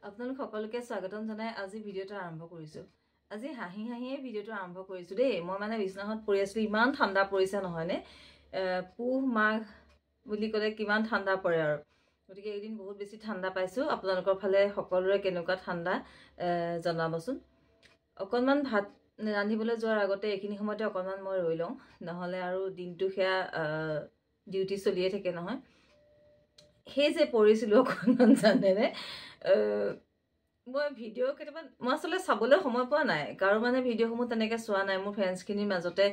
আপোনালোক সকলোকে স্বাগতম জনাই আজি ভিডিওটো আৰম্ভ কৰিছো। আজি হাঁহি হাঁহিয়ে ভিডিওটো আৰম্ভ কৰিছো দেই। মই মানে বিছনাত পৰি আছিলো, ইমান ঠাণ্ডা পৰিছে নহয় নে। পুহ মাঘ বুলি ক'লে কিমান ঠাণ্ডা পৰে আৰু গতিকে এদিন বহুত বেছি ঠাণ্ডা পাইছো। আপোনালোকৰ ফালে সকলোৰে কেনেকুৱা ঠাণ্ডা জনাবচোন। অকণমান ভাত ৰান্ধিবলৈ যোৱাৰ আগতে এইখিনি সময়তে অকণমান মই ৰৈ লওঁ, নহ'লে আৰু দিনটো সেয়া ডিউটি চলিয়ে থাকে নহয়। সেই যে পৰিছিলোঁ অকণমান জানেনে, মই ভিডিঅ' কেইটামান মই আচলতে চাবলৈ সময় পোৱা নাই, কাৰো মানে ভিডিঅ'সমূহ তেনেকৈ চোৱা নাই। মোৰ ফ্ৰেণ্ডছখিনিৰ মাজতে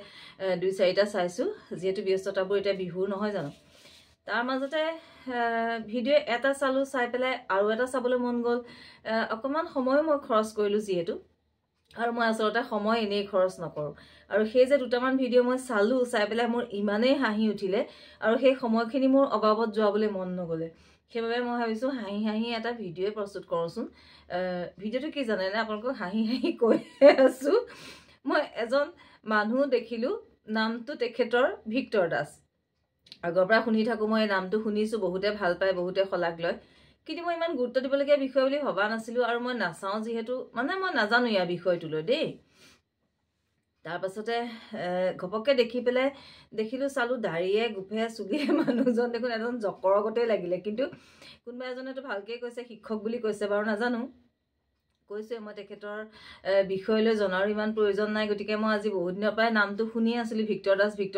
2-4টা চাইছোঁ, যিহেতু ব্যস্ততাবোৰ এতিয়া বিহুৰ নহয় জানো। তাৰ মাজতে ভিডিঅ' এটা চালোঁ, চাই পেলাই আৰু এটা চাবলৈ মন গ'ল। অকণমান সময়ো মই খৰচ কৰিলোঁ যিহেতু, আৰু মই আচলতে সময় এনেই খৰচ নকৰোঁ। আৰু সেই যে দুটামান ভিডিঅ' মই চালোঁ, চাই পেলাই মোৰ ইমানেই হাঁহি উঠিলে আৰু সেই সময়খিনি মোৰ অবাবত যোৱাবলৈ মন নগ'লে। সেইবাবে মই ভাবিছোঁ হাঁহি হাঁহি এটা ভিডিঅ'ই প্ৰস্তুত কৰোঁচোন। ভিডিঅ'টো কি জানেনে, আপোনালোকক হাঁহি হাঁহি কৈয়ে আছোঁ। মই এজন মানুহ দেখিলোঁ, নামটো তেখেতৰ ভিক্টৰ দাস। আগৰ পৰা শুনি থাকোঁ, মই এই নামটো শুনিছোঁ, বহুতে ভাল পায়, বহুতে শলাগ লয়, কিন্তু মই ইমান গুৰুত্ব দিবলগীয়া বিষয় বুলি ভবা নাছিলোঁ। আৰু মই নাচাওঁ যিহেতু, মানে মই নাজানো ইয়াৰ বিষয়টোলৈ দেই। তাৰপাছতে ঘপককৈ দেখি পেলাই দেখিলোঁ, চালোঁ দাড়িয়ে গোফে চুলিয়ে মানুহজন দেখোন এজন জকৰৰ গতেই লাগিলে। কিন্তু কোনোবা এজনেতো ভালকৈ কৈছে, শিক্ষক বুলি কৈছে বাৰু, নাজানো। কৈছে মই তেখেতৰ বিষয়লৈ জনাৰো ইমান প্ৰয়োজন নাই, গতিকে মই আজি বহুত দিনৰ পৰাই নামটো শুনি আছিলোঁ, ভিক্টৰ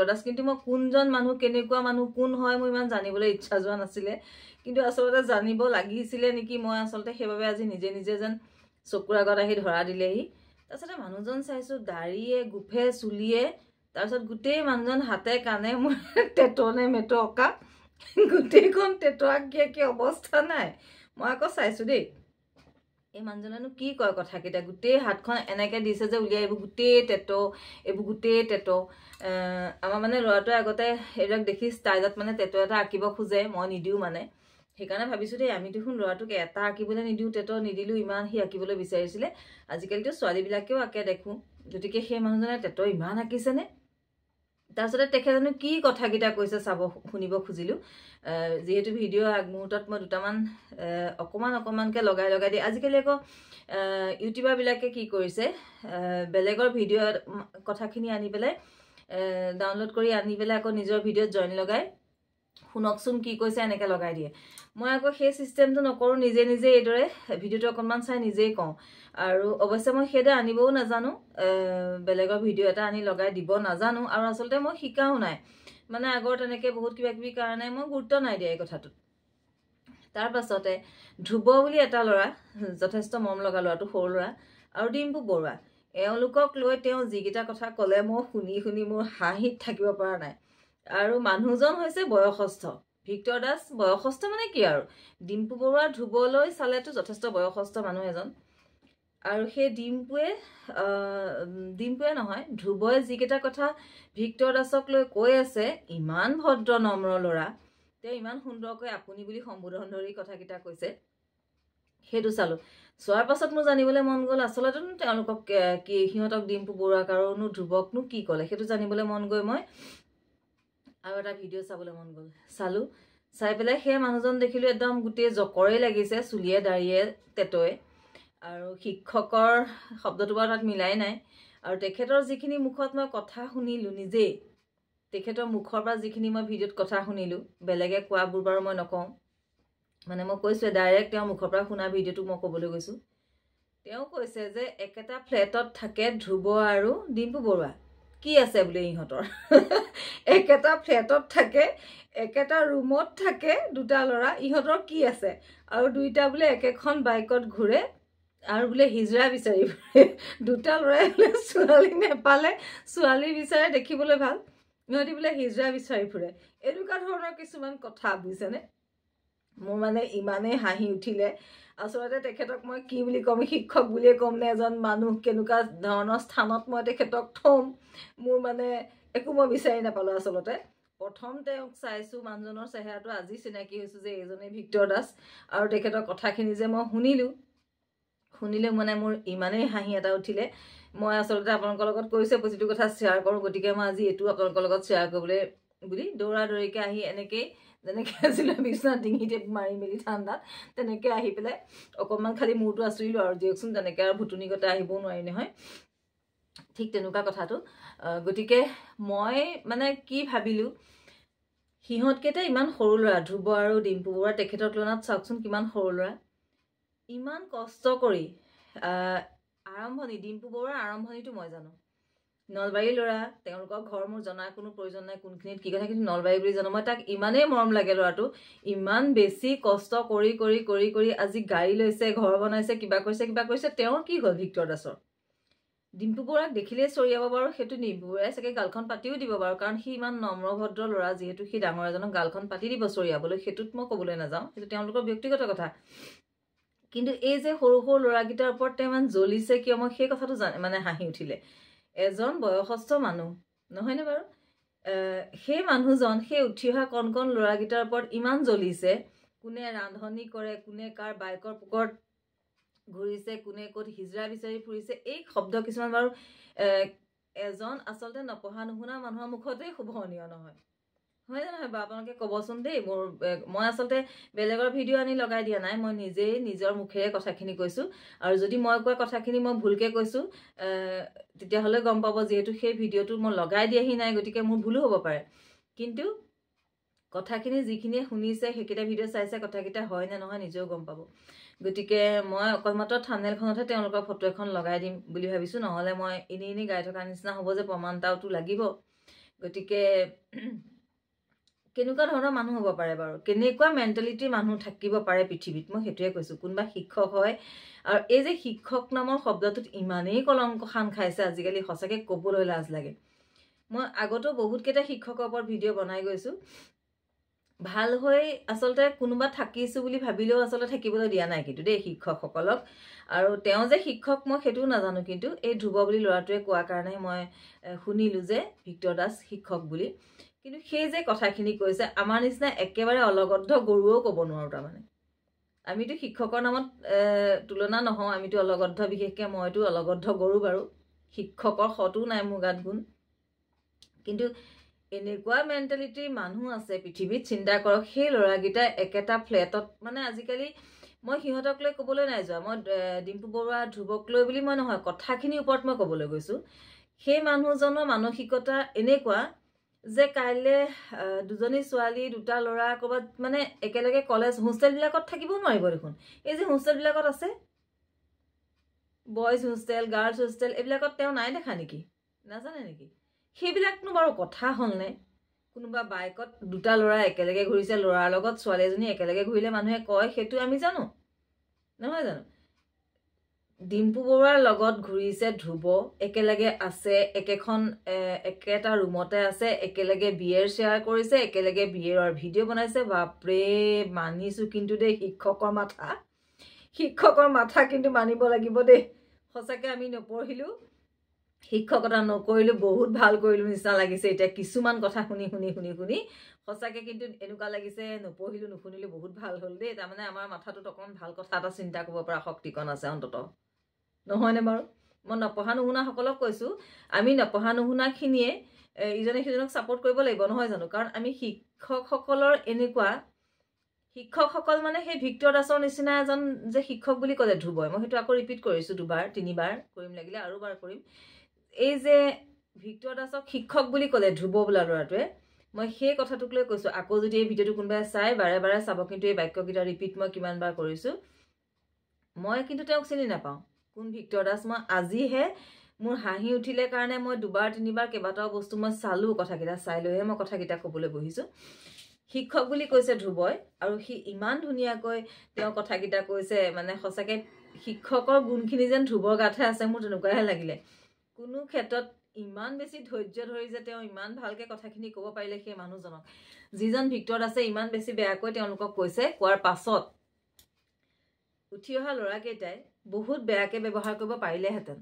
দাস। কিন্তু মই কোনজন মানুহ, কেনেকুৱা মানুহ, কোন হয়, মোৰ ইমান জানিবলৈ ইচ্ছা যোৱা নাছিলে। কিন্তু আচলতে জানিব লাগিছিলে নেকি, মই আচলতে সেইবাবে আজি নিজে নিজে যেন চকুৰ আগত আহি ধৰা দিলেহি। তাৰপিছতে মানুহজন চাইছোঁ, দাড়িয়ে গোফে চুলিয়ে, তাৰপিছত গোটেই মানুহজন হাতে কাণে মোৰ টেটনে মেটকা, গোটেইখন টেটুৱাকি অৱস্থা নাই। মই আকৌ চাইছোঁ দেই, এই মানুহজনেনো কি কয় কথাকেইটা, গোটেই হাতখন এনেকৈ দিছে যে উলিয়াই, এইবোৰ গোটেই টেটো। আমাৰ মানে ল'ৰাটোৱে আগতে এইবিলাক দেখি ষ্টাইলত মানে টেটো এটা আঁকিব খোজে, মই নিদিওঁ মানে। সেইকাৰণে ভাবিছোঁ দেই, আমি দেখোন ল'ৰাটোক এটা আঁকিবলৈ নিদিওঁ, টেটো নিদিলোঁ, ইমান সি আঁকিবলৈ বিচাৰিছিলে। আজিকালিতো ছোৱালীবিলাকেও আঁকে দেখোঁ, গতিকে সেই মানুহজনে টেটো ইমান আঁকিছেনে। তাৰপিছতে তেখেতনো কি কথাকেইটা কৈছে শুনিব খুজিলোঁ। যিহেতু ভিডিঅ' আগমুহূৰ্তত মই দুটামান অকণমানকৈ লগাই দি, আজিকালি আকৌ ইউটিউবাৰবিলাকে কি কৰিছে, বেলেগৰ ভিডিঅ' কথাখিনি আনি পেলাই ডাউনলোড কৰি আনি পেলাই আকৌ নিজৰ ভিডিঅ'ত জইন লগাই, শুনকচোন কি কৈছে, এনেকৈ লগাই দিয়ে। মই আকৌ সেই ছিষ্টেমটো নকৰোঁ, নিজে এইদৰে ভিডিঅ'টো অকণমান চাই নিজেই কওঁ। আৰু অৱশ্যে মই সেইদৰে আনিবও নাজানো, বেলেগৰ ভিডিঅ' এটা আনি লগাই দিব নাজানো, আৰু আচলতে মই শিকাও নাই। মানে আগৰ তেনেকৈ বহুত কিবাকিবি কাৰণে মই গুৰুত্ব নাই দিয়া এই কথাটোত। তাৰপাছতে ধ্ৰুৱ বুলি এটা ল'ৰা, যথেষ্ট মৰম লগা ল'ৰাটো, সৰু ল'ৰা, আৰু ডিম্পু বৰুৱা, এওঁলোকক লৈ তেওঁ যিকেইটা কথা ক'লে, মই শুনি মোৰ হাঁহিত থাকিব পৰা নাই। আৰু মানুহজন হৈছে বয়সস্থ, ভিক্টৰ দাস বয়সস্থ মানে কি আৰু, ডিম্পু বৰুৱা ধ্ৰুৱলৈ চালেতো যথেষ্ট বয়সস্থ মানুহ এজন। আৰু সেই ডিম্পুৱে নহয়, ধ্ৰুৱই যিকেইটা কথা ভিক্টৰ দাসক লৈ কৈ আছে, ইমান ভদ্ৰ নম্ৰ ল'ৰা, তেওঁ ইমান সুন্দৰকৈ আপুনি বুলি সম্বোধন ধৰি কথাকেইটা কৈছে, সেইটো চালোঁ। চোৱাৰ পাছত মোৰ জানিবলৈ মন গ'ল, আচলতেনো তেওঁলোকক কি, সিহঁতক ডিম্পু বৰুৱাক আৰুনো ধ্ৰুৱকনো কি ক'লে, সেইটো জানিবলৈ মন গৈ মই আৰু এটা ভিডিঅ' চাবলৈ মন গ'ল। চালোঁ, চাই পেলাই সেই মানুহজন দেখিলোঁ একদম গোটেই জকৰেই লাগিছে, চুলিয়ে দাড়িয়ে টেটয়ে। আৰু শিক্ষকৰ শব্দটো বাৰু তাত মিলাই নাই। আৰু তেখেতৰ যিখিনি মুখত মই কথা শুনিলোঁ নিজেই, তেখেতৰ মুখৰ পৰা যিখিনি মই ভিডিঅ'ত কথা শুনিলোঁ, বেলেগে কোৱাবোৰ বাৰু মই নকওঁ, মানে মই কৈছোঁ ডাইৰেক্ট তেওঁৰ মুখৰ পৰা শুনা ভিডিঅ'টো মই ক'বলৈ গৈছোঁ। তেওঁ কৈছে যে একেটা ফ্লেটত থাকে ধ্ৰুৱ আৰু ডিম্পু বৰুৱা, কি আছে বোলে ইহঁতৰ। একেটা ফ্লেটত থাকে, একেটা ৰুমত থাকে দুটা ল'ৰা, ইহঁতৰ কি আছে। আৰু দুইটা বোলে একেখন বাইকত ঘূৰে, আৰু বোলে হিজৰা বিচাৰি ফুৰে। দুটা ল'ৰাই বোলে ছোৱালী নেপালে, ছোৱালী বিচাৰে দেখিবলৈ ভাল, ইহঁতি বোলে হিজৰা বিচাৰি ফুৰে। এনেকুৱা ধৰণৰ কিছুমান কথা, বুজিছেনে। মোৰ মানে ইমানেই হাঁহি উঠিলে। আচলতে তেখেতক মই কি বুলি ক'ম, শিক্ষক বুলিয়ে ক'ম নে এজন মানুহ, কেনেকুৱা ধৰণৰ স্থানত মই তেখেতক থ'ম, মোৰ মানে একো মই বিচাৰি নাপালোঁ। আচলতে প্ৰথম তেওঁক চাইছোঁ, মানুহজনৰ চেহেৰাটো আজি চিনাকি হৈছোঁ যে এইজনেই ভিক্টৰ দাস। আৰু তেখেতৰ কথাখিনি যে মই শুনিলে মানে মোৰ ইমানেই হাঁহি এটা উঠিলে। মই আচলতে আপোনালোকৰ লগত কৈছোঁ প্ৰতিটো কথা শ্বেয়াৰ কৰোঁ, গতিকে মই আজি এইটো আপোনালোকৰ লগত শ্বেয়াৰ কৰিবলৈ বুলি দৌৰাদৌৰিকৈ আহি এনেকেই যেনেকৈ আছিলে বিচনা ডিঙিতে মাৰি মেলি ঠাণ্ডাত তেনেকৈ আহি পেলাই অকণমান খালি মূৰটো আঁচুৰিলোঁ আৰু দিয়কচোন, তেনেকৈ আৰু ভুতুনিকতে আহিবও নোৱাৰি নহয়, ঠিক তেনেকুৱা কথাটো। গতিকে মই মানে কি ভাবিলোঁ, সিহঁতকেইটা ইমান সৰু ল'ৰা, ধ্ৰুৱ আৰু ডিম্পু বৰুৱা তেখেতৰ তুলনাত চাওকচোন কিমান সৰু ল'ৰা, ইমান কষ্ট কৰি আৰম্ভণি, ডিম্পু বৰুৱাৰ আৰম্ভণিটো মই জানো, নলবাৰীৰ ল'ৰা, তেওঁলোকৰ ঘৰ মোৰ জনাৰ কোনো প্ৰয়োজন নাই কোনখিনিত কি কথা, কিন্তু নলবাৰী বুলি জানো মই। তাক ইমানেই মৰম লাগে ল'ৰাটো, ইমান বেছি কষ্ট কৰি কৰি কৰি কৰি আজি গাড়ী লৈছে, ঘৰ বনাইছে, কিবা কৰিছে। তেওঁৰ কি হ'ল ভিক্টৰ দাসৰ? ডিম্পু বৰুৱাক দেখিলেই চৰিয়াব বাৰু, সেইটো ডিম্পু বৰুৱাই চাগে গালখন পাতিও দিব বাৰু, কাৰণ সি ইমান নম্ৰভদ্ৰ ল'ৰা, যিহেতু সি ডাঙৰ এজনক গালখন পাতি দিব চৰিয়াবলৈ, সেইটোত মই ক'বলৈ নাযাওঁ, সেইটো তেওঁলোকৰ ব্যক্তিগত কথা। কিন্তু এই যে সৰু সৰু ল'ৰাকেইটাৰ ওপৰত তেওঁ ইমান জ্বলিছে কিয়, মই সেই কথাটো মানে হাঁহি উঠিলে। এজন বয়সস্থ মানুহ নহয়নে বাৰু, সেই মানুহজন সেই উঠি অহা কণ কণ ল'ৰাকেইটাৰ ওপৰত ইমান জ্বলিছে, কোনে ৰান্ধনি কৰে, কোনে কাৰ বাইকৰ পোকৰত ঘূৰিছে, কোনে ক'ত হিজৰা বিচাৰি ফুৰিছে, এই শব্দ কিছুমান বাৰু এজন আচলতে নপঢ়া নুশুনা মানুহৰ মুখতেই শুভনীয় নহয়, হয় নহয় বাৰু? আপোনালোকে ক'বচোন দেই। মই আচলতে বেলেগৰ ভিডিঅ' আনি লগাই দিয়া নাই, মই নিজেই নিজৰ মুখেৰে কথাখিনি কৈছোঁ, আৰু যদি মই কোৱা কথাখিনি মই ভুলকৈ কৈছোঁ তেতিয়াহ'লে গম পাব, যিহেতু সেই ভিডিঅ'টো মই লগাই দিয়াহি নাই, গতিকে মোৰ ভুলো হ'ব পাৰে। কিন্তু কথাখিনি যিখিনিয়ে শুনিছে, সেইকেইটা ভিডিঅ' চাইছে, কথাকেইটা হয় নে নহয় নিজেও গম পাব। গতিকে মই অকল মাত্ৰ থাম্বনেইলখনতহে তেওঁলোকৰ ফটো এখন লগাই দিম বুলি ভাবিছোঁ, নহ'লে মই এনেই গাই থকাৰ নিচিনা হ'ব যে, প্ৰমাণ এটাওতো লাগিব। গতিকে কেনেকুৱা ধৰণৰ মানুহ হ'ব পাৰে বাৰু, কেনেকুৱা মেণ্টেলিটিৰ মানুহ থাকিব পাৰে পৃথিৱীত, মই সেইটোৱে কৈছোঁ। কোনোবা শিক্ষক হয়, আৰু এই যে শিক্ষক নামৰ শব্দটোত ইমানেই কলংক সান খাইছে আজিকালি, সঁচাকৈ ক'বলৈ লাজ লাগে। মই আগতো বহুতকেইটা শিক্ষকৰ ওপৰত ভিডিঅ' বনাই গৈছোঁ, ভাল হৈ আচলতে কোনোবা থাকিছোঁ বুলি ভাবিলেও আচলতে থাকিবলৈ দিয়া নাই কিন্তু দেই শিক্ষকসকলক। আৰু তেওঁ যে শিক্ষক মই সেইটোও নাজানো, কিন্তু এই ধ্ৰুৱ বুলি ল'ৰাটোৱে কোৱাৰ কাৰণেহে মই শুনিলোঁ যে ভিক্টৰ দাস শিক্ষক বুলি। কিন্তু সেই যে কথাখিনি কৈছে, আমাৰ নিচিনা একেবাৰে অলগদ্ধ গৰুৱেও ক'ব নোৱাৰোঁ। তাৰমানে আমিতো শিক্ষকৰ নামত তুলনা নহওঁ, আমিতো অলগদ্ধ, বিশেষকৈ মইতো অলগদ্ধ গৰু বাৰু, শিক্ষকৰ সতো নাই মোৰ গাত গুণ। কিন্তু এনেকুৱা মেণ্টেলিটিৰ মানুহ আছে পৃথিৱীত, চিন্তা কৰক। সেই ল'ৰাকেইটাই একেটা ফ্লেটত, মানে আজিকালি মই সিহঁতক লৈ ক'বলৈ নাই যোৱা, মই ডিম্পু বৰুৱা ধ্ৰুৱক লৈ বুলি মই নহয়, কথাখিনিৰ ওপৰত মই ক'বলৈ গৈছোঁ। সেই মানুহজনৰ মানসিকতা এনেকুৱা যে কাইলৈ দুজনী ছোৱালী, দুটা ল'ৰা ক'ৰবাত মানে একেলগে কলেজ হোষ্টেলবিলাকত থাকিবও নোৱাৰিব দেখোন। এই যে হোষ্টেলবিলাকত আছে, বইজ হোষ্টেল, গাৰ্লছ হোষ্টেল, এইবিলাকত তেওঁ নাই দেখা নেকি, নাজানে নেকি? সেইবিলাকনো বাৰু কথা হ'লনে? কোনোবা বাইকত দুটা ল'ৰা একেলগে ঘূৰিছে, ল'ৰাৰ লগত ছোৱালী এজনী একেলগে ঘূৰিলে মানুহে কয়, সেইটো আমি জানো, নহয় জানো? ডিম্পু বৰুৱাৰ লগত ঘূৰিছে ধ্ৰুৱ, একেলগে আছে, একেটা ৰুমতে আছে, একেলগে বিয়েৰ শ্বেয়াৰ কৰিছে, একেলগে বিয়েৰৰ ভিডিঅ' বনাইছে। বাপৰে, মানিছোঁ কিন্তু দেই, শিক্ষকৰ মাথা কিন্তু মানিব লাগিব দেই। সঁচাকৈ আমি নপঢ়িলোঁ, শিক্ষকতা নকৰিলোঁ, বহুত ভাল কৰিলোঁ নিচিনা লাগিছে এতিয়া কিছুমান কথা শুনি শুনি শুনি শুনি। সঁচাকৈ কিন্তু এনেকুৱা লাগিছে নপঢ়িলোঁ, নুশুনিলোঁ, বহুত ভাল হ'ল দেই। তাৰমানে আমাৰ মাথাটোত অকণ ভাল কথা এটা চিন্তা কৰিব পৰা শক্তিকণ আছে অন্ততঃ, নহয়নে বাৰু? মই নপঢ়া নুশুনাসকলক কৈছোঁ, আমি নপঢ়া নুশুনাখিনিয়ে ইজনে সিজনক ছাপোৰ্ট কৰিব লাগিব, নহয় জানো? কাৰণ আমি শিক্ষকসকলৰ এনেকুৱা, শিক্ষকসকল মানে সেই ভিক্টৰ দাসৰ নিচিনা এজন যে শিক্ষক বুলি ক'লে ধ্ৰুৱই, মই সেইটো আকৌ ৰিপিট কৰিছোঁ, 2-3 বাৰ কৰিম, লাগিলে আৰু বাৰ কৰিম। এই যে ভিক্টৰ দাসক শিক্ষক বুলি ক'লে ধ্ৰুৱ বোলা ল'ৰাটোৱে, মই সেই কথাটোক লৈ কৈছোঁ। আকৌ যদি এই ভিডিঅ'টো কোনোবাই চাই বাৰে বাৰে চাব, কিন্তু এই বাক্যকেইটা ৰিপিট মই কিমান বাৰ কৰিছোঁ। মই কিন্তু তেওঁক চিনি নাপাওঁ, কোন ভিক্টৰ দাস। মই আজিহে মোৰ হাঁহি উঠিলে কাৰণে মই 2-3 বাৰ কেইবাটাও বস্তু মই চালোঁ, কথাকেইটা চাই লৈহে মই কথাকেইটা ক'বলৈ বহিছোঁ। শিক্ষক বুলি কৈছে ধ্ৰুৱই, আৰু সি ইমান ধুনীয়াকৈ তেওঁ কথাকেইটা কৈছে, মানে সঁচাকৈ শিক্ষকৰ গুণখিনি যেন ধ্ৰুৱৰ গাতহে আছে, মোৰ তেনেকুৱাহে লাগিলে। কোনো ক্ষেত্ৰত ইমান বেছি ধৈৰ্য ধৰি যে তেওঁ ইমান ভালকৈ কথাখিনি ক'ব পাৰিলে সেই মানুহজনক, যিজন ভিক্টৰ দাসে ইমান বেছি বেয়াকৈ তেওঁলোকক কৈছে, কোৱাৰ পাছত উঠি অহা ল'ৰাকেইটাই বহুত বেয়াকৈ ব্যৱহাৰ কৰিব পাৰিলেহেঁতেন,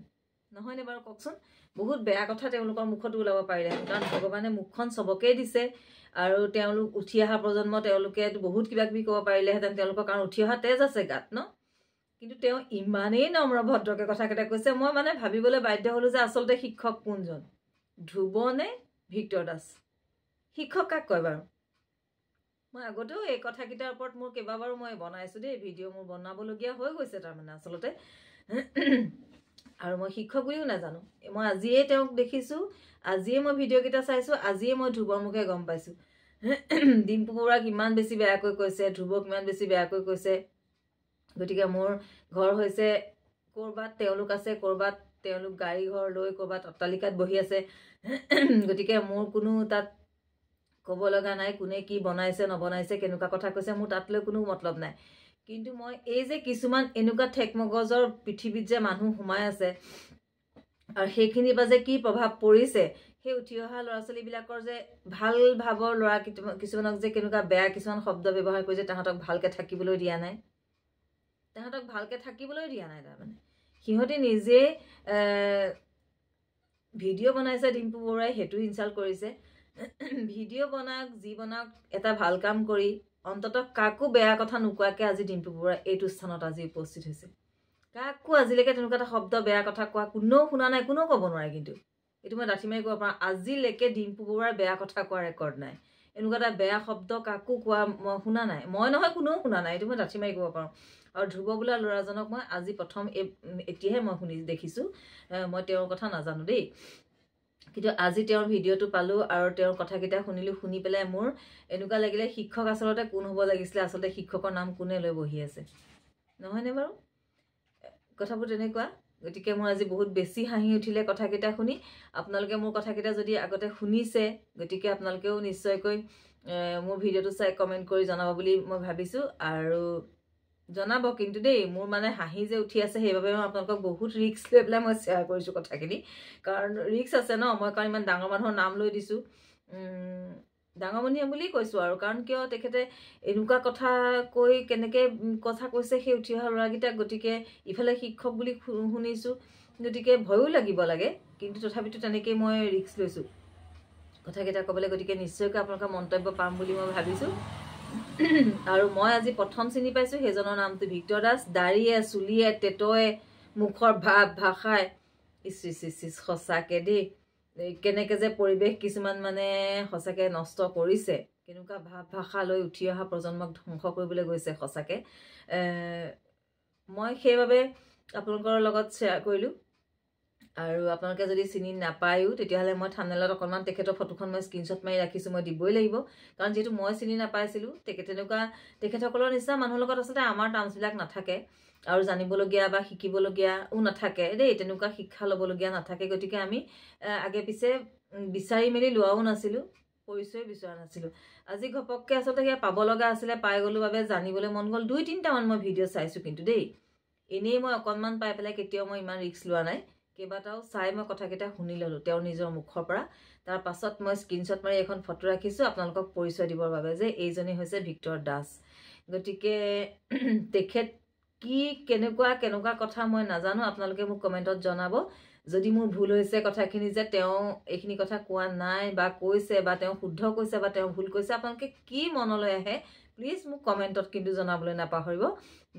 নহয়নে বাৰু কওকচোন? বহুত বেয়া কথা তেওঁলোকৰ মুখতো ওলাব পাৰিলেহেঁতেন, কাৰণ ভগৱানে মুখখন চবকেই দিছে, আৰু তেওঁলোক উঠি অহা প্ৰজন্ম, তেওঁলোকে বহুত কিবা কিবি ক'ব পাৰিলেহেঁতেন তেওঁলোকক, কাৰণ উঠি অহা তেজ আছে গাত ন। কিন্তু তেওঁ ইমানেই নম্ৰভদ্ৰকৈ কথাকেইটা কৈছে, মই মানে ভাবিবলৈ বাধ্য হ'লোঁ যে আচলতে শিক্ষক কোনজন, ধ্ৰুৱ নে ভিক্টৰ দাস? শিক্ষক কাক কয় বাৰু? মই আগতেও এই কথাকেইটাৰ ওপৰত মোৰ কেইবাবাৰো মই বনাইছোঁ দেই, ভিডিঅ' মোৰ বনাবলগীয়া হৈ গৈছে তাৰমানে আচলতে। আৰু মই শিক্ষক বুলিও নাজানো, মই আজিয়ে তেওঁক দেখিছোঁ, আজিয়ে মই ভিডিঅ'কেইটা চাইছোঁ, আজিয়ে মই ধ্ৰুৱৰ মুখে গম পাইছোঁ ডিম্পু বৰুৱাক ইমান বেছি বেয়াকৈ কৈছে, ধ্ৰুৱক ইমান বেছি বেয়াকৈ কৈছে। গতিকে মোৰ ঘৰ হৈছে ক'ৰবাত, তেওঁলোক আছে ক'ৰবাত, তেওঁলোক গাড়ী ঘৰ লৈ ক'ৰবাত অট্টালিকাত বহি আছে। গতিকে মোৰ কোনো তাত ক'ব লগা নাই কোনে কি বনাইছে নবনাইছে, কেনেকুৱা কথা কৈছে, মোৰ তাত লৈ কোনো মতলব নাই। কিন্তু মই এই যে কিছুমান এনেকুৱা ঠেক মগজৰ পৃথিৱীত যে মানুহ সোমাই আছে, আৰু সেইখিনিৰ পৰা যে কি প্ৰভাৱ পৰিছে, সেই উঠি অহা ল'ৰা ছোৱালীবিলাকৰ যে ভাল ভাৱৰ ল'ৰা কিছুমানক যে কেনেকুৱা বেয়া কিছুমান শব্দ ব্যৱহাৰ কৰিছে, তাহাঁতক ভালকৈ থাকিবলৈ দিয়া নাই, তাহাঁতক ভালকৈ থাকিবলৈ দিয়া নাই। তাৰমানে সিহঁতে নিজে ভিডিঅ' বনাইছে, ডিম্পু বৰুৱাই সেইটো ইনচাল্ট কৰিছে। ভিডিঅ' বনাওক যি বনাওক, এটা ভাল কাম কৰি অন্ততঃ কাকো বেয়া কথা নোকোৱাকৈ আজি ডিম্পু বৰুৱা এইটো স্থানত আজি উপস্থিত হৈছে। কাকো আজিলৈকে তেনেকুৱা এটা শব্দ বেয়া কথা কোৱা কোনেও শুনা নাই, কোনেও ক'ব নোৱাৰে। কিন্তু এইটো মই ডাঠি মাৰি ক'ব পাৰোঁ, আজিলৈকে ডিম্পু বৰুৱাৰ বেয়া কথা কোৱা ৰেকৰ্ড নাই, এনেকুৱা এটা বেয়া শব্দ কাকো কোৱা মই শুনা নাই, মই নহয় কোনেও শুনা নাই, এইটো মই ডাঠি মাৰি ক'ব পাৰোঁ। আৰু ধ্ৰুৱ বোলা ল'ৰাজনক মই আজি প্ৰথম এতিয়াহে মই দেখিছোঁ, মই তেওঁৰ কথা নাজানো দেই। কিন্তু আজি তেওঁৰ ভিডিঅ'টো পালোঁ আৰু তেওঁৰ কথাকেইটা শুনিলোঁ, শুনি পেলাই মোৰ এনেকুৱা লাগিলে শিক্ষক আচলতে কোন হ'ব লাগিছিলে, আচলতে শিক্ষকৰ নাম কোনে লৈ বহি আছে, নহয়নে বাৰু? কথাবোৰ তেনেকুৱা। গতিকে মোৰ আজি বহুত বেছি হাঁহি উঠিলে কথাকেইটা শুনি। আপোনালোকে মোৰ কথাকেইটা যদি আগতে শুনিছে, গতিকে আপোনালোকেও নিশ্চয়কৈ মোৰ ভিডিঅ'টো চাই কমেণ্ট কৰি জনাব বুলি মই ভাবিছোঁ। আৰু জনাব কিন্তু দেই, মোৰ মানে হাঁহি যে উঠি আছে সেইবাবে মই আপোনালোকক বহুত ৰিস্ক লৈ পেলাই মই শ্বেয়াৰ কৰিছোঁ কথাখিনি, কাৰণ ৰিস্ক আছে ন। মই কাৰণ ইমান ডাঙৰ মানুহৰ নাম লৈ দিছোঁ, ডাঙৰ মানুহে বুলি কৈছোঁ আৰু, কাৰণ কিয় তেখেতে এনেকুৱা কথা কৈ কেনেকৈ কথা কৈছে সেই উঠি অহা ল'ৰাকেইটাক। গতিকে ইফালে শিক্ষক বুলি শুনিছোঁ, গতিকে ভয়ো লাগিব লাগে, কিন্তু তথাপিতো তেনেকেই মই ৰিস্ক লৈছোঁ কথাকেইটা ক'বলৈ। গতিকে নিশ্চয়কৈ আপোনালোকৰ মন্তব্য পাম বুলি মই ভাবিছোঁ। আৰু মই আজি প্ৰথম চিনি পাইছোঁ সেইজনৰ নামটো ভিক্টৰ দাস। দাড়িয়ে চুলিয়ে টেটয়ে মুখৰ ভাৱ ভাষাই ইচ সঁচাকৈ দেই, কেনেকৈ যে পৰিৱেশ কিছুমান মানে সঁচাকৈ নষ্ট কৰিছে, কেনেকুৱা ভাৱ ভাষা লৈ উঠি অহা প্ৰজন্মক ধ্বংস কৰিবলৈ গৈছে সঁচাকৈ। মই সেইবাবে আপোনালোকৰ লগত শ্বেয়াৰ কৰিলোঁ। আৰু আপোনালোকে যদি চিনি নাপায়ো তেতিয়াহ'লে মই থাম্বনেইলত অকণমান তেখেতৰ ফটোখন মই স্ক্ৰীনশ্বট মাৰি ৰাখিছোঁ, মই দিবই লাগিব, কাৰণ যিহেতু মই চিনি নাপাইছিলোঁ। তেনেকুৱা তেখেতসকলৰ নিচিনা মানুহৰ লগত আচলতে আমাৰ টাৰ্মছবিলাক নাথাকে, আৰু জানিবলগীয়া বা শিকিবলগীয়াও নাথাকে দেই, তেনেকুৱা শিক্ষা ল'বলগীয়া নাথাকে। গতিকে আমি আগে পিছে বিচাৰি মেলি লোৱাও নাছিলোঁ, পৰিচয় বিচৰা নাছিলোঁ। আজি ঘপককৈ আচলতে সেয়া পাব লগা আছিলে, পাই গ'লোঁ বাবে জানিবলৈ মন গ'ল। 2-3টামান মই ভিডিঅ' চাইছোঁ কিন্তু দেই, এনেই মই অকণমান পাই পেলাই কেতিয়াও মই ইমান ৰিস্ক লোৱা নাই। কেইবাটাও চাই মই কথাকেইটা শুনি ল'লোঁ তেওঁৰ নিজৰ মুখৰ পৰা। তাৰ পাছত মই স্ক্ৰীনশ্বট মাৰি এখন ফটো ৰাখিছোঁ আপোনালোকক পৰিচয় দিবৰ বাবে, যে এইজনী হৈছে ভিক্টৰ দাস। গতিকে তেখেত কি কেনেকুৱা কথা মই নাজানো, আপোনালোকে মোক কমেণ্টত জনাব। যদি মোৰ ভুল হৈছে কথাখিনি, যে তেওঁ এইখিনি কথা কোৱা নাই বা কৈছে, বা তেওঁ শুদ্ধ কৈছে বা তেওঁ ভুল কৈছে, আপোনালোকে কি মনলৈ আহে প্লিজ মোক কমেণ্টত কিন্তু জনাবলৈ নাপাহৰিব।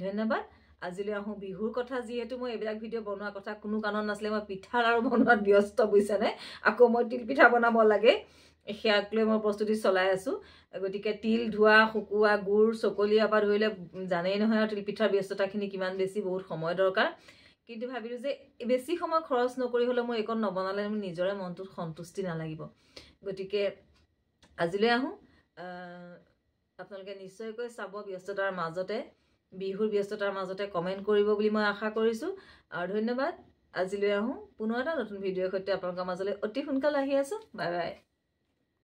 ধন্যবাদ। আজিলৈ আহোঁ বিহুৰ কথা। যিহেতু মই এইবিলাক ভিডিঅ' বনোৱা কথা কোনো কাৰণত নাছিলে, মই পিঠা লাড়ু বনোৱাত ব্যস্ত, বুজিছেনে। আকৌ মই তিল পিঠা বনাব লাগে, সেয়াক লৈ মই প্ৰস্তুতি চলাই আছোঁ। গতিকে তিল ধোৱা, শুকোৱা, গুড় চকলিয়াৰ পৰা ধৰিলে জানেই নহয় আৰু তিলপিঠাৰ ব্যস্ততাখিনি কিমান বেছি, বহুত সময় দৰকাৰ। কিন্তু ভাবিলোঁ যে বেছি সময় খৰচ নকৰি হ'লেও মই এইকণ নবনালে মোৰ নিজৰে মনটোত সন্তুষ্টি নালাগিব। গতিকে আজিলৈ আহোঁ। আপোনালোকে নিশ্চয়কৈ চাব ব্যস্ততাৰ মাজতে, বিহুৰ ব্যস্ততাৰ মাজতে কমেণ্ট কৰিব বুলি মই আশা কৰিছোঁ। আৰু ধন্যবাদ। আজিলৈ আহোঁ পুনৰ এটা নতুন ভিডিঅ'ৰ সৈতে আপোনালোকৰ মাজলৈ অতি সোনকালে আহি আছোঁ। Bye bye.